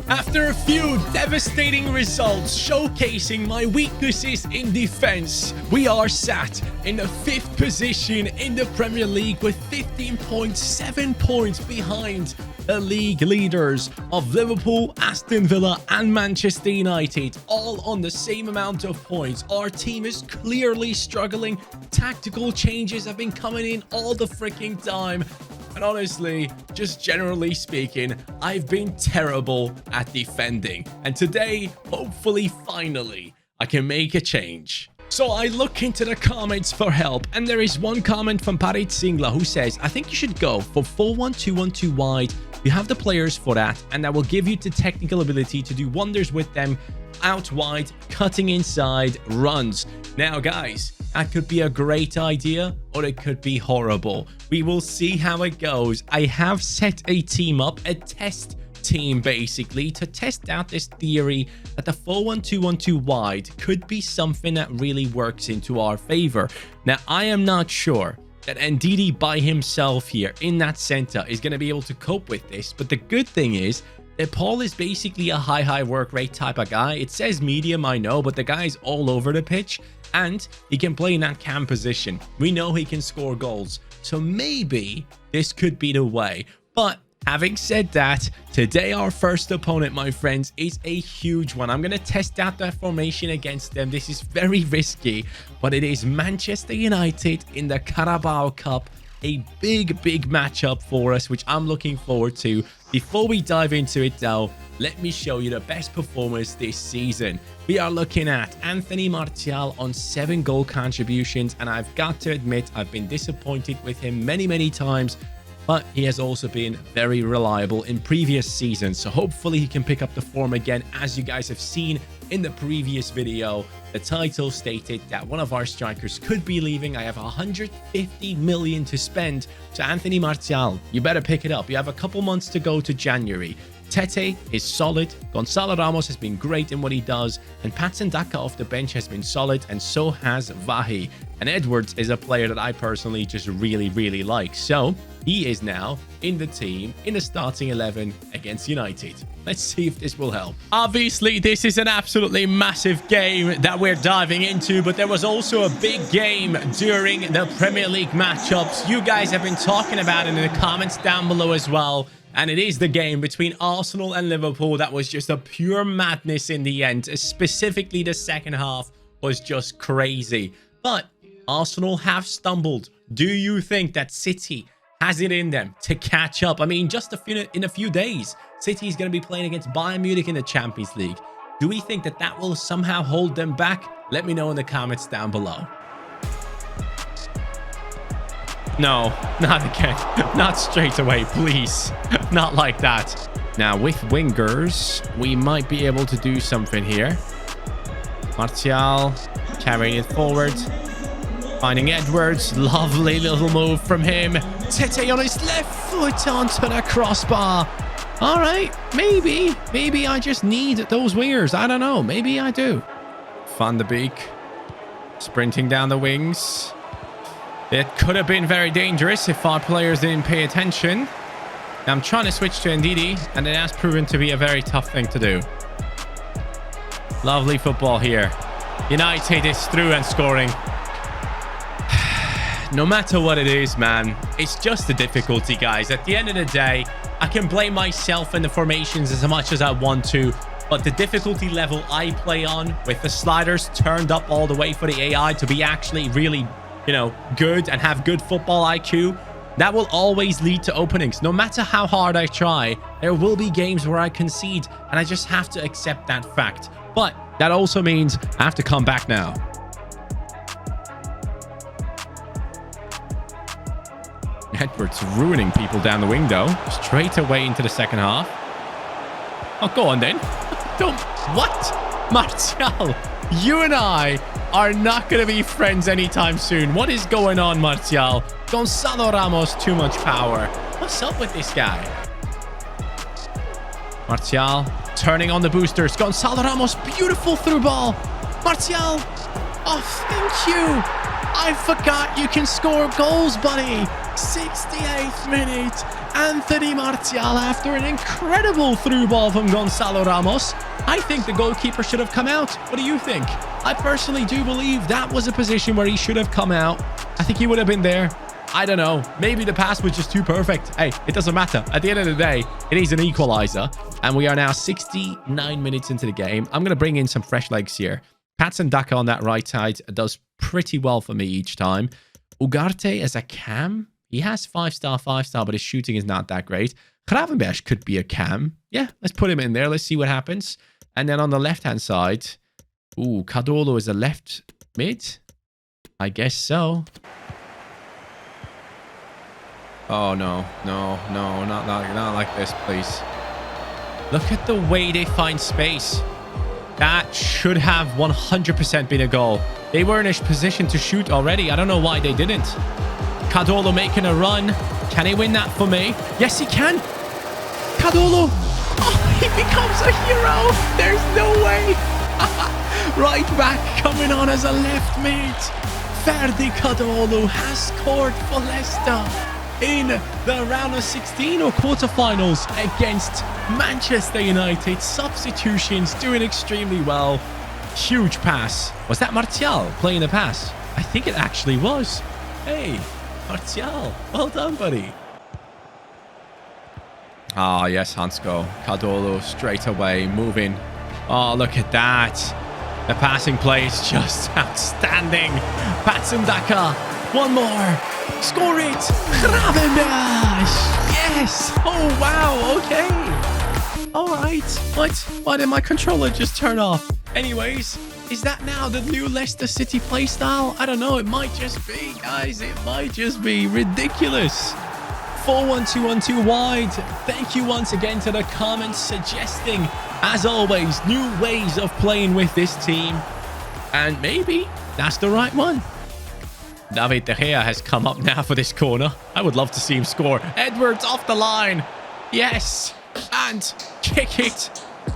After a few devastating results showcasing my weaknesses in defense, we are sat in the 5th position in the Premier League with 15.7 points behind the league leaders of Liverpool, Aston Villa and Manchester United, all on the same amount of points. Our team is clearly struggling. Tactical changes have been coming in all the freaking time. And honestly, just generally speaking, I've been terrible at defending. And today, hopefully, finally, I can make a change. So I look into the comments for help, and there is one comment from Parit Singla who says, I think you should go for 4-1-2-1-2 wide. You have the players for that, and that will give you the technical ability to do wonders with them out wide, cutting inside, runs. Now, guys, that could be a great idea, or it could be horrible. We will see how it goes. I have set a team up, a test team basically, to test out this theory that the 4-1-2-1-2 wide could be something that really works into our favor. Now, I am not sure that Ndidi by himself here in that center is going to be able to cope with this, but the good thing is that Paul is basically a high work rate type of guy. It says medium, I know, but the guy's all over the pitch and he can play in that cam position. We know he can score goals, so maybe this could be the way. But having said that, today our first opponent, my friends, is a huge one. I'm going to test out that formation against them. This is very risky, but it is Manchester United in the Carabao Cup. A big matchup for us, which I'm looking forward to. Before we dive into it though, let me show you the best performers this season. We are looking at Anthony Martial on 7 goal contributions, and I've got to admit I've been disappointed with him many times, but he has also been very reliable in previous seasons, so hopefully he can pick up the form again. As you guys have seen in the previous video, the title stated that one of our strikers could be leaving. I have 150 million to spend. So Anthony Martial, you better pick it up. You have a couple months to go to January. Tete is solid. Gonzalo Ramos has been great in what he does. And Patson Daka off the bench has been solid, and so has Vahi. And Edwards is a player that I personally just really like. So he is now in the team, in the starting 11 against United. Let's see if this will help. Obviously, this is an absolutely massive game that we're diving into, but there was also a big game during the Premier League matchups. You guys have been talking about it in the comments down below as well. And it is the game between Arsenal and Liverpool that was just a pure madness in the end. Specifically, the second half was just crazy. But Arsenal have stumbled. Do you think that City has it in them to catch up? I mean, just in a few days, City is going to be playing against Bayern Munich in the Champions League. Do we think that that will somehow hold them back? Let me know in the comments down below. No, not again. Not straight away, please. Not like that. Now, with wingers, we might be able to do something here. Martial carrying it forward. Finding Edwards. Lovely little move from him. Tete on his left foot onto the crossbar. All right, maybe I just need those wingers. I don't know. Maybe I do. Van de Beek sprinting down the wings. It could have been very dangerous if our players didn't pay attention. Now I'm trying to switch to Ndidi, and it has proven to be a very tough thing to do. Lovely football here. United is through and scoring. No matter what it is, man, it's just the difficulty, guys. At the end of the day, I can blame myself and the formations as much as I want to, but the difficulty level I play on, with the sliders turned up all the way for the AI to be actually really, you know, good and have good football IQ, that will always lead to openings. No matter how hard I try, there will be games where I concede, and I just have to accept that fact. But that also means I have to come back now. Edwards ruining people down the wing, though. Straight away into the second half. Oh, go on then. Don't... What? Martial, you and I are not going to be friends anytime soon. What is going on, Martial? Gonzalo Ramos, too much power. What's up with this guy? Martial turning on the boosters. Gonzalo Ramos, beautiful through ball. Martial. Oh, thank you. I forgot you can score goals, buddy. 68th minute. Anthony Martial after an incredible through ball from Gonzalo Ramos. I think the goalkeeper should have come out. What do you think? I personally do believe that was a position where he should have come out. I think he would have been there. I don't know. Maybe the pass was just too perfect. Hey, it doesn't matter. At the end of the day, it is an equalizer. And we are now 69 minutes into the game. I'm going to bring in some fresh legs here. Patson Daka on that right side does pretty well for me each time. Ugarte as a cam. He has 5-star, 5-star, but his shooting is not that great. Gravenberch could be a cam. Yeah, let's put him in there. Let's see what happens. And then on the left-hand side, ooh, Cardolo is a left mid. I guess so. Oh, no, not like this, please. Look at the way they find space. That should have 100% been a goal. They were in a position to shoot already. I don't know why they didn't. Cardolo making a run. Can he win that for me? Yes, he can. Cardolo. Oh, he becomes a hero. There's no way. Right back coming on as a left mid. Ferdi Cardolo has scored for Leicester in the round of 16 or quarterfinals against Manchester United. Substitutions doing extremely well. Huge pass. Was that Martial playing the pass? I think it actually was. Hey, Martial. Well done, buddy. Ah, yes, Hansko. Cardolo straight away moving. Oh, look at that. The passing play is just outstanding. Patson Daka. One more. Score it. Gravenberch. Yes. Oh, wow. Okay. All right. What? Why did my controller just turn off? Anyways, is that now the new Leicester City playstyle? I don't know. It might just be, guys. It might just be ridiculous. 4-1-2-1-2 wide. Thank you once again to the comments suggesting, as always, new ways of playing with this team. And maybe that's the right one. David De Gea has come up now for this corner. I would love to see him score. Edwards off the line. Yes. And kick it.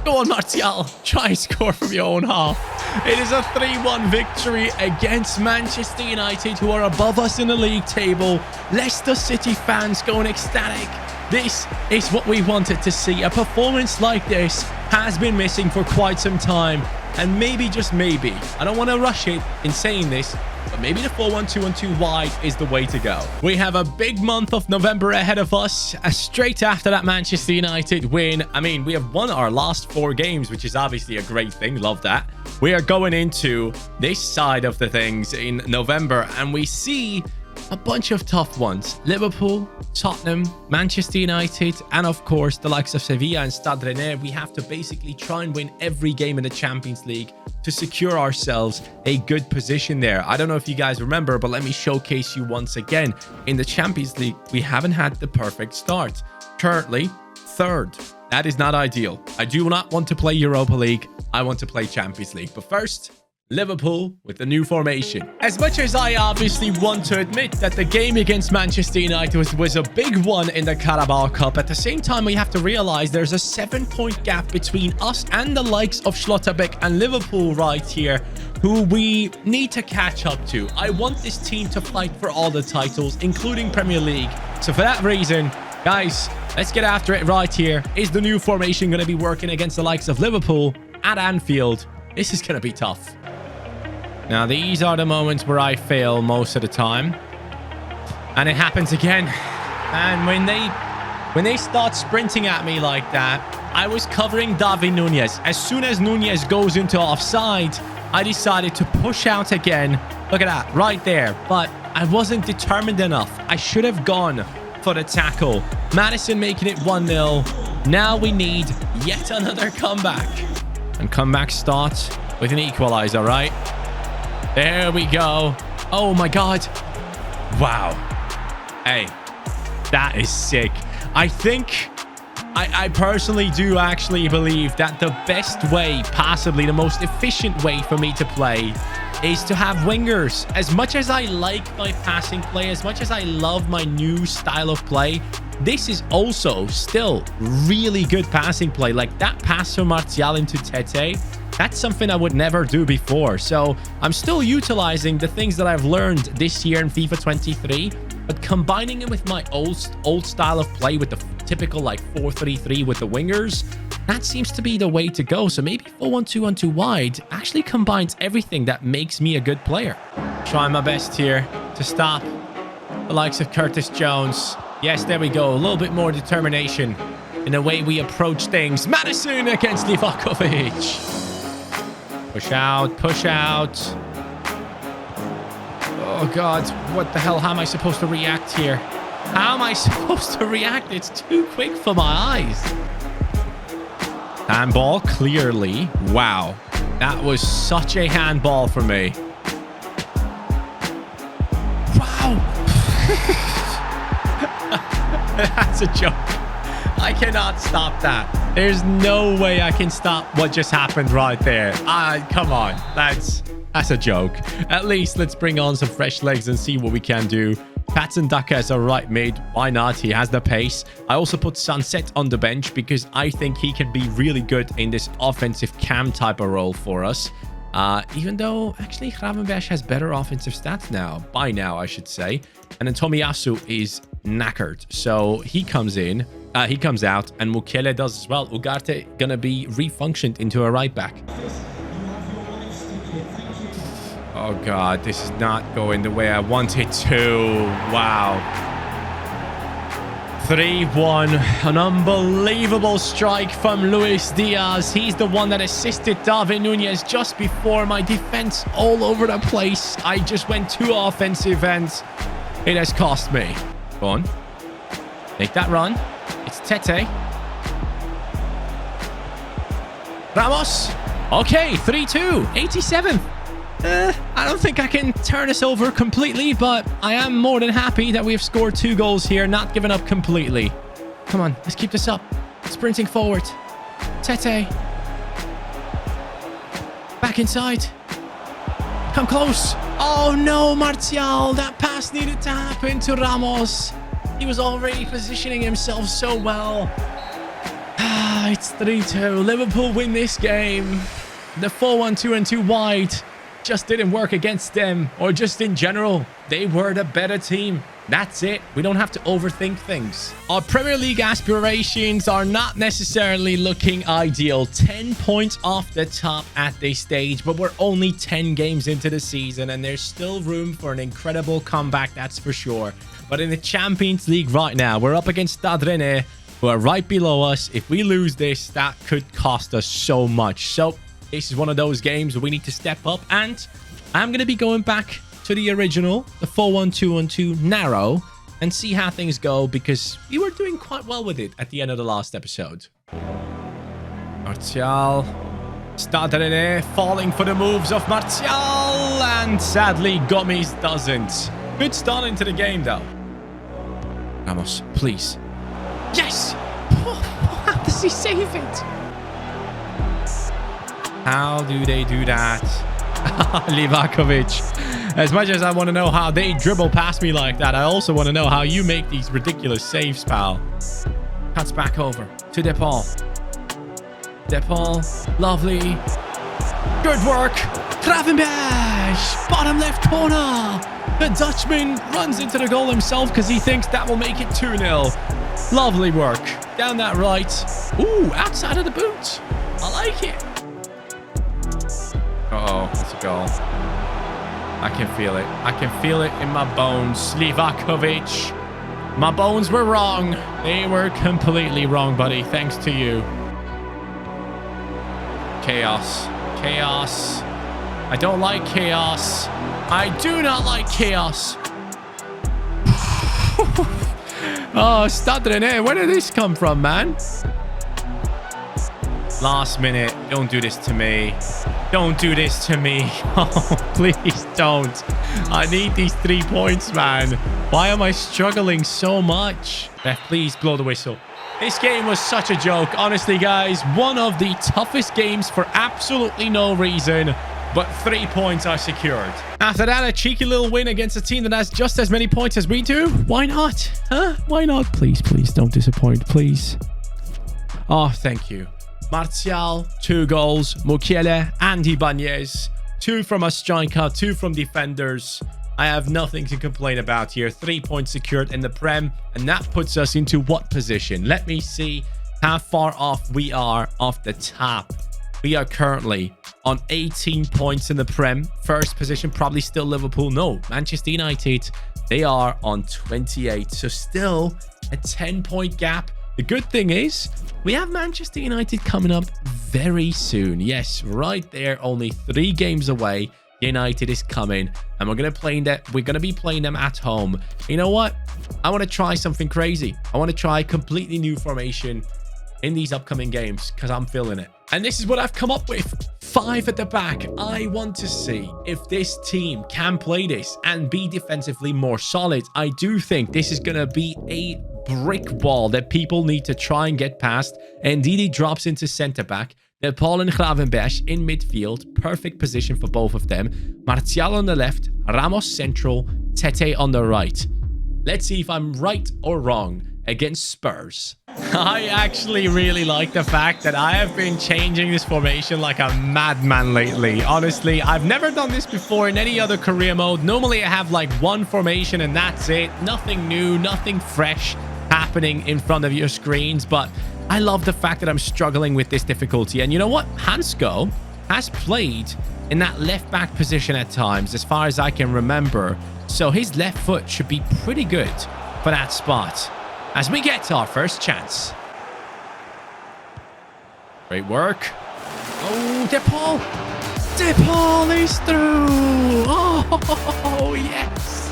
Go on, Martial. Try and score from your own half. It is a 3-1 victory against Manchester United, who are above us in the league table. Leicester City fans going ecstatic. This is what we wanted to see. A performance like this has been missing for quite some time. And maybe, just maybe, I don't want to rush it in saying this, but maybe the 4-1-2-1-2 wide is the way to go. We have a big month of November ahead of us. Straight after that Manchester United win, I mean, we have won our last 4 games, which is obviously a great thing. Love that. We are going into this side of the things in November, and we see a bunch of tough ones. Liverpool, Tottenham, Manchester United, and of course the likes of Sevilla and Stade Rennais. We have to basically try and win every game in the Champions League to secure ourselves a good position there. I don't know if you guys remember, but let me showcase you once again. In the Champions League, we haven't had the perfect start. Currently, 3rd. That is not ideal. I do not want to play Europa League. I want to play Champions League. But first, Liverpool with the new formation. As much as I obviously want to admit that the game against Manchester United was a big one in the Carabao Cup, at the same time we have to realize there's a 7-point gap between us and the likes of Schlotterbeck and Liverpool right here, who we need to catch up to. I want this team to fight for all the titles, including Premier League. So for that reason, guys, let's get after it right here. Is the new formation going to be working against the likes of Liverpool at Anfield? This is going to be tough. Now, these are the moments where I fail most of the time. And it happens again. And when they start sprinting at me like that, I was covering David Nunez. As soon as Nunez goes into offside, I decided to push out again. Look at that, right there. But I wasn't determined enough. I should have gone for the tackle. Maddison making it 1-0. Now we need yet another comeback. And comeback starts with an equalizer, right? There we go. Oh my God. Wow. Hey, that is sick. I think I personally do actually believe that the best way, possibly the most efficient way for me to play, is to have wingers. As much as I like my passing play, as much as I love my new style of play, this is also still really good passing play. Like that pass from Martial into Tete, that's something I would never do before. So I'm still utilizing the things that I've learned this year in FIFA 23 but combining it with my old style of play with the typical like 4-3-3 with the wingers, that seems to be the way to go. So maybe 4-1-2-1-2 wide actually combines everything that makes me a good player. Trying my best here to stop the likes of Curtis Jones. Yes, there we go. A little bit more determination in the way we approach things. Madison against Livakovic. Push out, push out. Oh, God. What the hell? How am I supposed to react here? How am I supposed to react? It's too quick for my eyes. Handball, clearly. Wow. That was such a handball for me. Wow. That's a joke. I cannot stop that. There's no way I can stop what just happened right there. Come on. That's a joke. At least let's bring on some fresh legs and see what we can do. Patson Daka is a right mid. Why not? He has the pace. I also put Sunset on the bench because I think he can be really good in this offensive cam type of role for us. Even though, actually, Gravenberch has better offensive stats now. By now, I should say. And then Tomiyasu is knackered. So he comes in. He comes out. And Mukiele does as well. Ugarte gonna be refunctioned into a right back. Oh, God. This is not going the way I want it to. Wow. 3-1. An unbelievable strike from Luis Diaz. He's the one that assisted David Nunez just before. My defense all over the place. I just went too offensive and it has cost me. Go on. Make that run. It's Tete. Ramos. Okay, 3-2. 87th. I don't think I can turn this over completely, but I am more than happy that we have scored 2 goals here, not given up completely. Come on, let's keep this up. Sprinting forward. Tete. Back inside. Come close. Oh no, Martial. That pass needed to happen to Ramos. He was already positioning himself so well. It's 3-2. Liverpool win this game. The 4-1-2-2 wide just didn't work against them, or just in general. They were the better team. That's it. We don't have to overthink things. Our Premier League aspirations are not necessarily looking ideal. 10 points off the top at this stage, but we're only 10 games into the season, and there's still room for an incredible comeback, that's for sure. But in the Champions League right now, we're up against Stade Rennais, who are right below us. If we lose this, that could cost us so much. So this is one of those games where we need to step up, and I'm going to be going back to the original, the 4-1-2-1-2 narrow, and see how things go, because we were doing quite well with it at the end of the last episode. Martial. Stade Rennais falling for the moves of Martial, and sadly Gomes doesn't. Good start into the game though. Ramos, please. Yes! How does he save it? How do they do that? Livakovic. As much as I want to know how they dribble past me like that, I also want to know how you make these ridiculous saves, pal. Cuts back over to DePaul. DePaul. Lovely. Good work. Gravenberch. Bottom left corner. The Dutchman runs into the goal himself because he thinks that will make it 2-0. Lovely work. Down that right. Ooh, outside of the boot. I like it. Uh-oh, that's a goal. I can feel it. I can feel it in my bones. Livakovic. My bones were wrong. They were completely wrong, buddy. Thanks to you. Chaos. Chaos. I don't like chaos. I do not like chaos. Oh, Stade Rennais. Where did this come from, man? Last minute. Don't do this to me. Don't do this to me. Oh, please don't. I need these 3 points, man. Why am I struggling so much? Ref, please blow the whistle. This game was such a joke. Honestly, guys, one of the toughest games for absolutely no reason. But 3 points are secured. After that, a cheeky little win against a team that has just as many points as we do. Why not? Huh? Why not? Please, please don't disappoint. Please. Oh, thank you. Martial, 2 goals. Mukiele and Ibanez. 2 from a striker, 2 from defenders. I have nothing to complain about here. 3 points secured in the Prem, and that puts us into what position? Let me see how far off we are off the top. We are currently on 18 points in the Prem. First position, probably still Liverpool. No, Manchester United, they are on 28. So still a 10-point gap. The good thing is we have Manchester United coming up very soon. Yes, right there, only 3 games away. United is coming, and we're going to be playing them at home. You know what? I want to try something crazy. I want to try a completely new formation in these upcoming games because I'm feeling it. And this is what I've come up with. 5 at the back. I want to see if this team can play this and be defensively more solid. I do think this is going to be a brick wall that people need to try and get past. And Ndidi drops into center back. De Paul and Gravenberch in midfield. Perfect position for both of them. Martial on the left. Ramos central. Tete on the right. Let's see if I'm right or wrong against Spurs. I actually really like the fact that I have been changing this formation like a madman lately. Honestly, I've never done this before in any other career mode. Normally, I have like one formation and that's it. Nothing new, nothing fresh happening in front of your screens. But I love the fact that I'm struggling with this difficulty. And you know what? Hansko has played in that left back position at times, as far as I can remember. So his left foot should be pretty good for that spot. As we get to our first chance. Great work. Oh, De Paul. De Paul is through. Oh, yes.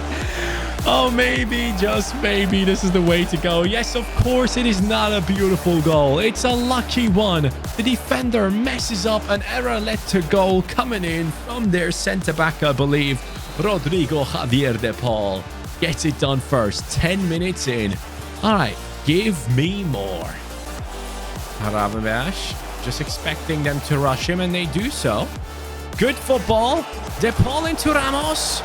Oh, maybe, just maybe, this is the way to go. Yes, of course, it is not a beautiful goal. It's a lucky one. The defender messes up, an error led to goal coming in from their centre-back, I believe. Rodrigo Javier De Paul gets it done first. 10 minutes in. All right, give me more. Gravenberch, just expecting them to rush him, and they do so. Good football. De Paul into Ramos.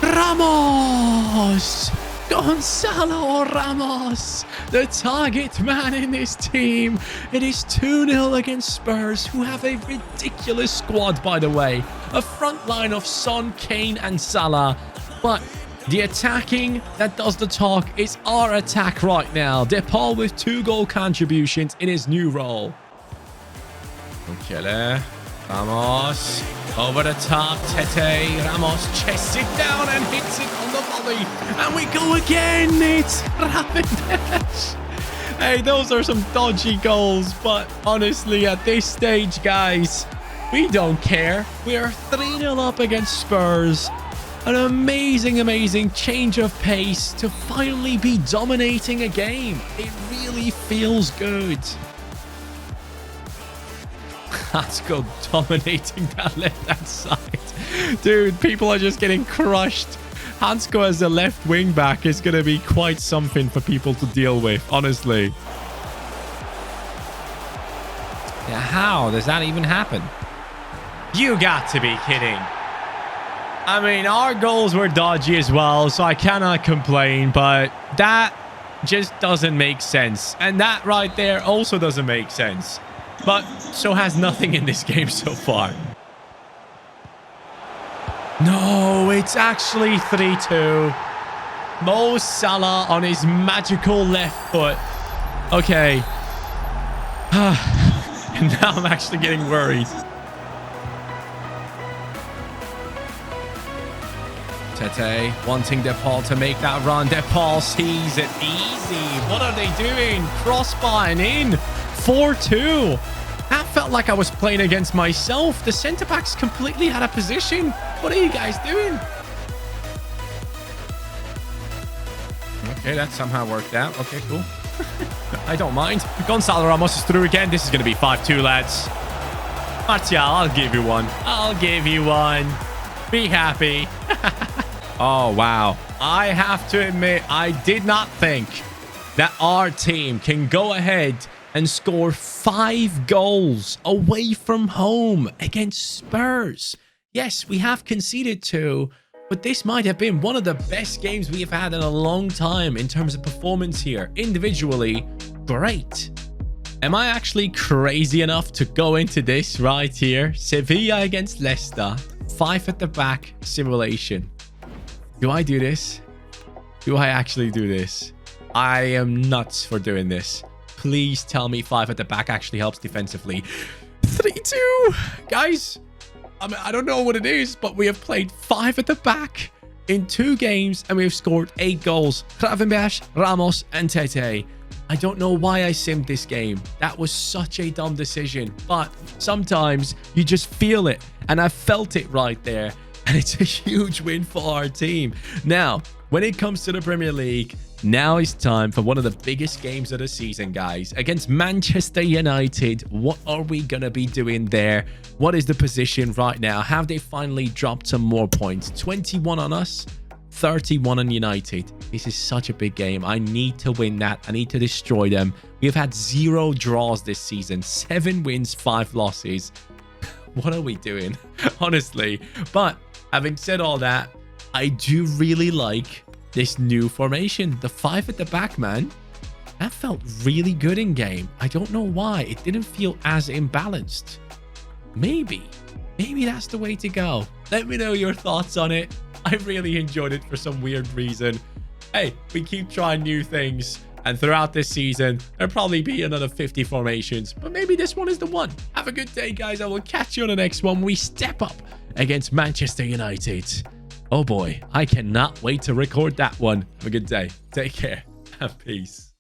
Ramos! Gonzalo Ramos, the target man in this team. It is 2-0 against Spurs, who have a ridiculous squad, by the way. A front line of Son, Kane, and Salah. But the attacking that does the talk is our attack right now. De Paul with 2 goal contributions in his new role. Okele. Ramos. Over the top. Tete. Ramos chests it down and hits it on the volley. And we go again. It's Gravenberch. Hey, those are some dodgy goals. But honestly, at this stage, guys, we don't care. We are 3-0 up against Spurs. An amazing, amazing change of pace to finally be dominating a game. It really feels good. Let's go dominating that left-hand side. Dude, people are just getting crushed. Hansko as a left wing back is going to be quite something for people to deal with, honestly. Yeah, how does that even happen? You got to be kidding. I mean, our goals were dodgy as well, so I cannot complain, but that just doesn't make sense. And that right there also doesn't make sense. But so has nothing in this game so far. No, it's actually 3-2. Mo Salah on his magical left foot. Okay. And now I'm actually getting worried. Tete wanting De Paul to make that run. De Paul sees it easy. What are they doing? Crossbar and in. 4-2. That felt like I was playing against myself. The centre backs completely out of position. What are you guys doing? Okay, that somehow worked out. Okay, cool. I don't mind. Gonzalo Ramos is through again. This is going to be 5-2, lads. Martial, I'll give you one. I'll give you one. Be happy. Oh, wow. I have to admit, I did not think that our team can go ahead and score 5 goals away from home against Spurs. Yes, we have conceded 2, but this might have been one of the best games we have had in a long time in terms of performance here. Individually, great. Am I actually crazy enough to go into this right here? Sevilla against Leicester. 5 at the back simulation. Do I do this? Do I actually do this? I am nuts for doing this. Please tell me 5 at the back actually helps defensively. 3-2. Guys, I mean, I don't know what it is, but we have played 5 at the back in 2 games, and we've scored 8 goals. Gravenberch, Ramos, and Tete. I don't know why I simmed this game. That was such a dumb decision, but sometimes you just feel it, and I felt it right there, and it's a huge win for our team. Now, when it comes to the Premier League, now is time for one of the biggest games of the season, guys. Against Manchester United, what are we going to be doing there? What is the position right now? Have they finally dropped some more points? 21 on us, 31 on United. This is such a big game. I need to win that. I need to destroy them. We've had 0 draws this season. 7 wins, 5 losses. What are we doing? Honestly. But having said all that, I do really like this new formation. The 5 at the back, man. That felt really good in game. I don't know why. It didn't feel as imbalanced. Maybe that's the way to go. Let me know your thoughts on it. I really enjoyed it for some weird reason. Hey, we keep trying new things. And throughout this season, there'll probably be another 50 formations. But maybe this one is the one. Have a good day, guys. I will catch you on the next one. We step up against Manchester United. Oh boy, I cannot wait to record that one. Have a good day. Take care. Peace.